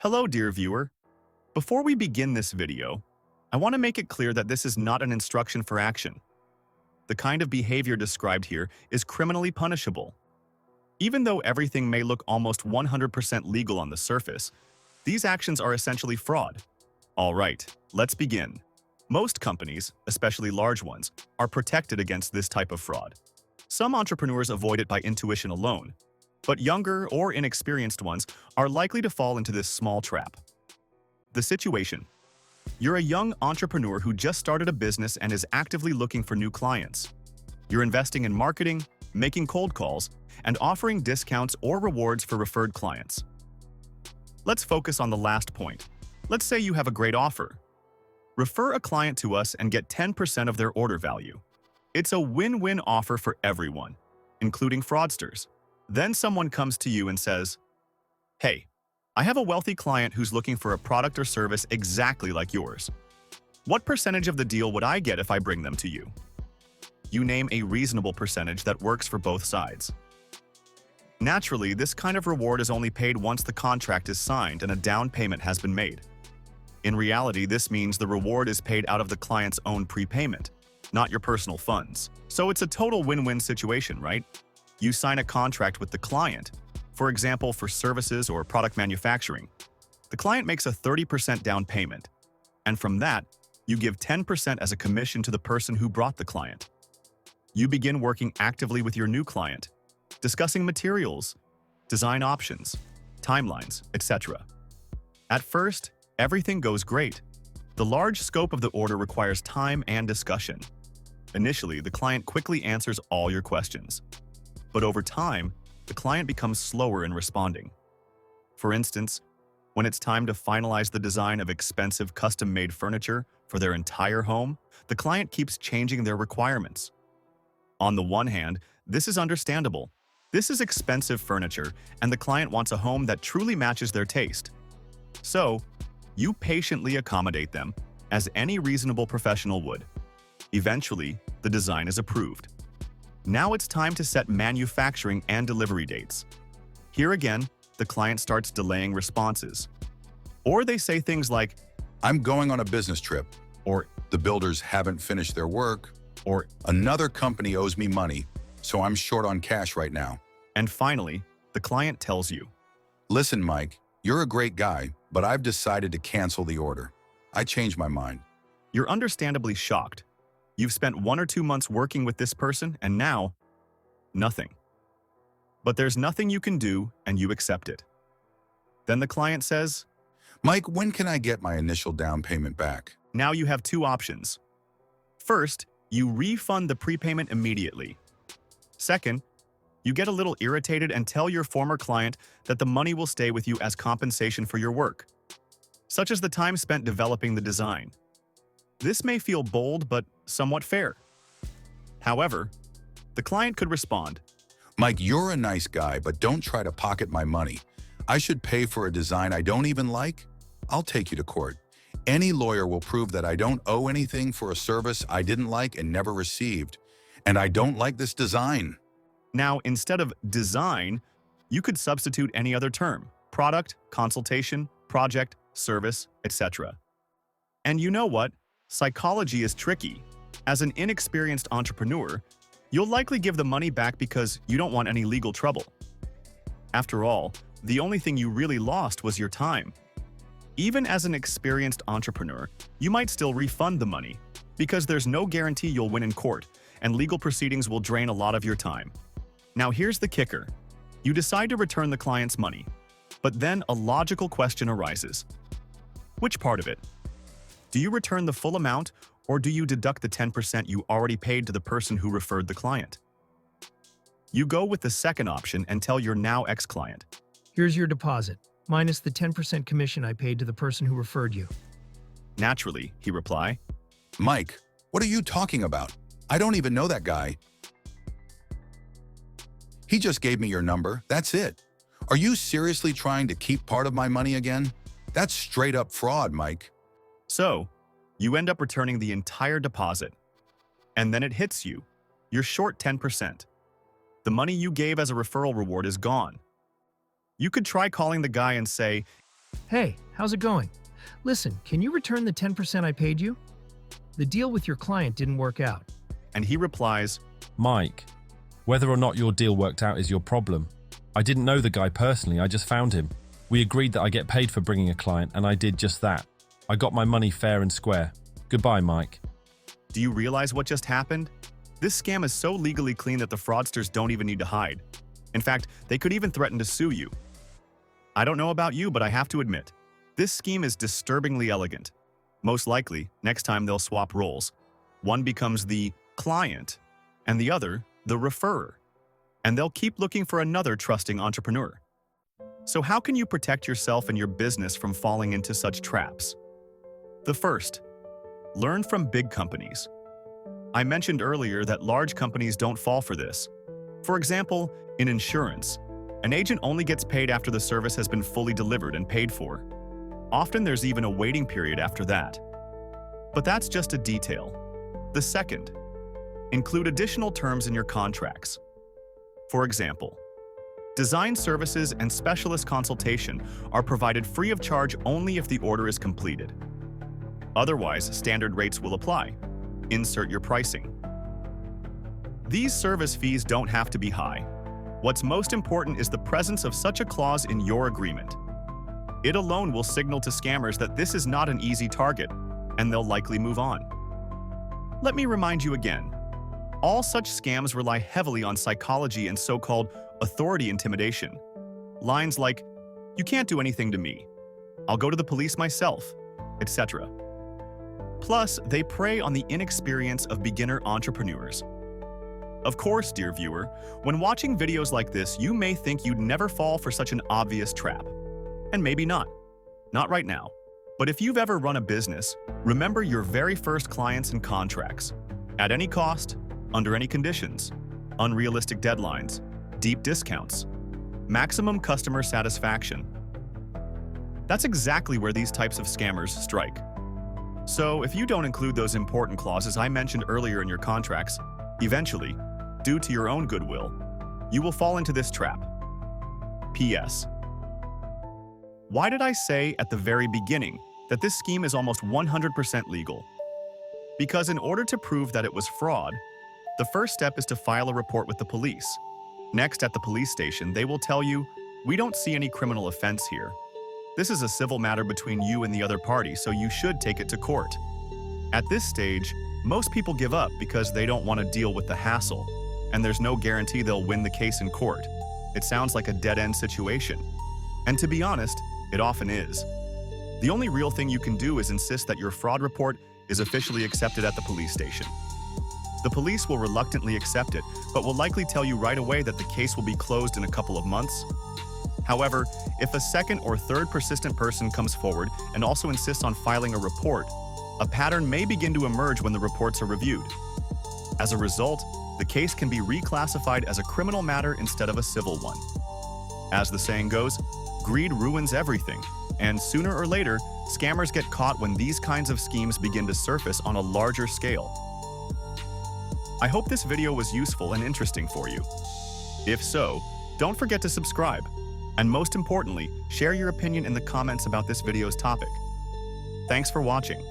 Hello, dear viewer. Before we begin this video, I want to make it clear that this is not an instruction for action. The kind of behavior described here is criminally punishable. Even though everything may look almost 100% legal on the surface, these actions are essentially fraud. All right, let's begin. Most companies, especially large ones, are protected against this type of fraud. Some entrepreneurs avoid it by intuition alone, but younger or inexperienced ones are likely to fall into this small trap. The situation: you're a young entrepreneur who just started a business and is actively looking for new clients. You're investing in marketing, making cold calls, and offering discounts or rewards for referred clients. Let's focus on the last point. Let's say you have a great offer. Refer a client to us and get 10% of their order value. It's a win-win offer for everyone, including fraudsters. Then someone comes to you and says, "Hey, I have a wealthy client who's looking for a product or service exactly like yours. What percentage of the deal would I get if I bring them to you?" You name a reasonable percentage that works for both sides. Naturally, this kind of reward is only paid once the contract is signed and a down payment has been made. In reality, this means the reward is paid out of the client's own prepayment, not your personal funds. So it's a total win-win situation, right? You sign a contract with the client, for example, for services or product manufacturing. The client makes a 30% down payment, and from that, you give 10% as a commission to the person who brought the client. You begin working actively with your new client, discussing materials, design options, timelines, etc. At first, everything goes great. The large scope of the order requires time and discussion. Initially, the client quickly answers all your questions. But over time, the client becomes slower in responding. For instance, when it's time to finalize the design of expensive custom-made furniture for their entire home, the client keeps changing their requirements. On the one hand, this is understandable. This is expensive furniture, and the client wants a home that truly matches their taste. So, you patiently accommodate them, as any reasonable professional would. Eventually, the design is approved. Now it's time to set manufacturing and delivery dates. Here again, the client starts delaying responses. Or they say things like, "I'm going on a business trip," or "The builders haven't finished their work," or "Another company owes me money, so I'm short on cash right now." and finally, the client tells you, "Listen, Mike, you're a great guy, but I've decided to cancel the order. I changed my mind." You're understandably shocked. You've spent 1 or 2 months working with this person, and now, nothing. But there's nothing you can do, and you accept it. Then the client says, "Mike, when can I get my initial down payment back?" now you have two options. First, you refund the prepayment immediately. Second, you get a little irritated and tell your former client that the money will stay with you as compensation for your work, such as the time spent developing the design. This may feel bold, but somewhat fair. However, the client could respond, "Mike, you're a nice guy, but don't try to pocket my money. I should pay for a design I don't even like? I'll take you to court. Any lawyer will prove that I don't owe anything for a service I didn't like and never received. And I don't like this design." Now, instead of design, you could substitute any other term: product, consultation, project, service, etc. And you know what? Psychology is tricky. As an inexperienced entrepreneur, you'll likely give the money back because you don't want any legal trouble. After all, the only thing you really lost was your time. Even as an experienced entrepreneur, you might still refund the money, because there's no guarantee you'll win in court, and legal proceedings will drain a lot of your time. Now here's the kicker. You decide to return the client's money, but then a logical question arises. Which part of it? Do you return the full amount, or do you deduct the 10% you already paid to the person who referred the client? You go with the second option and tell your now ex-client, "Here's your deposit, minus the 10% commission I paid to the person who referred you." Naturally, he reply, "Mike, what are you talking about? I don't even know that guy. He just gave me your number, that's it. Are you seriously trying to keep part of my money again? That's straight up fraud, Mike." So, you end up returning the entire deposit. And then it hits you. You're short 10%. The money you gave as a referral reward is gone. You could try calling the guy and say, Hey, how's it going? Listen, can you return the 10% I paid you? The deal with your client didn't work out. And he replies, Mike, whether or not your deal worked out is your problem. I didn't know the guy personally, I just found him. We agreed that I get paid for bringing a client, and I did just that. I got my money fair and square. Goodbye, Mike. do you realize what just happened? This scam is so legally clean that the fraudsters don't even need to hide. In fact, they could even threaten to sue you. I don't know about you, but I have to admit, this scheme is disturbingly elegant. Most likely, next time they'll swap roles. One becomes the client, and the other the referrer. And they'll keep looking for another trusting entrepreneur. So how can you protect yourself and your business from falling into such traps? The first, learn from big companies. I mentioned earlier that large companies don't fall for this. For example, in insurance, an agent only gets paid after the service has been fully delivered and paid for. Often there's even a waiting period after that. But that's just a detail. The second, include additional terms in your contracts. For example, design services and specialist consultation are provided free of charge only if the order is completed. Otherwise, standard rates will apply. Insert your pricing. These service fees don't have to be high. What's most important is the presence of such a clause in your agreement. It alone will signal to scammers that this is not an easy target, and they'll likely move on. Let me remind you again, all such scams rely heavily on psychology and so-called authority intimidation. Lines like, "You can't do anything to me," "I'll go to the police myself," etc. Plus, they prey on the inexperience of beginner entrepreneurs. Of course, dear viewer, when watching videos like this, you may think you'd never fall for such an obvious trap. And maybe not. Not right now. But if you've ever run a business, remember your very first clients and contracts. At any cost, under any conditions, unrealistic deadlines, deep discounts, maximum customer satisfaction. That's exactly where these types of scammers strike. So if you don't include those important clauses I mentioned earlier in your contracts, eventually, due to your own goodwill, you will fall into this trap. P.S. Why did I say at the very beginning that this scheme is almost 100% legal? Because in order to prove that it was fraud, the first step is to file a report with the police. Next, at the police station, they will tell you, "We don't see any criminal offense here. This is a civil matter between you and the other party, so you should take it to court." At this stage, most people give up because they don't want to deal with the hassle, and there's no guarantee they'll win the case in court. It sounds like a dead-end situation. And to be honest, it often is. The only real thing you can do is insist that your fraud report is officially accepted at the police station. The police will reluctantly accept it, but will likely tell you right away that the case will be closed in a couple of months. However, if a second or third persistent person comes forward and also insists on filing a report, a pattern may begin to emerge when the reports are reviewed. As a result, the case can be reclassified as a criminal matter instead of a civil one. As the saying goes, greed ruins everything, and sooner or later, scammers get caught when these kinds of schemes begin to surface on a larger scale. I hope this video was useful and interesting for you. If so, don't forget to subscribe, and most importantly, share your opinion in the comments about this video's topic. Thanks for watching.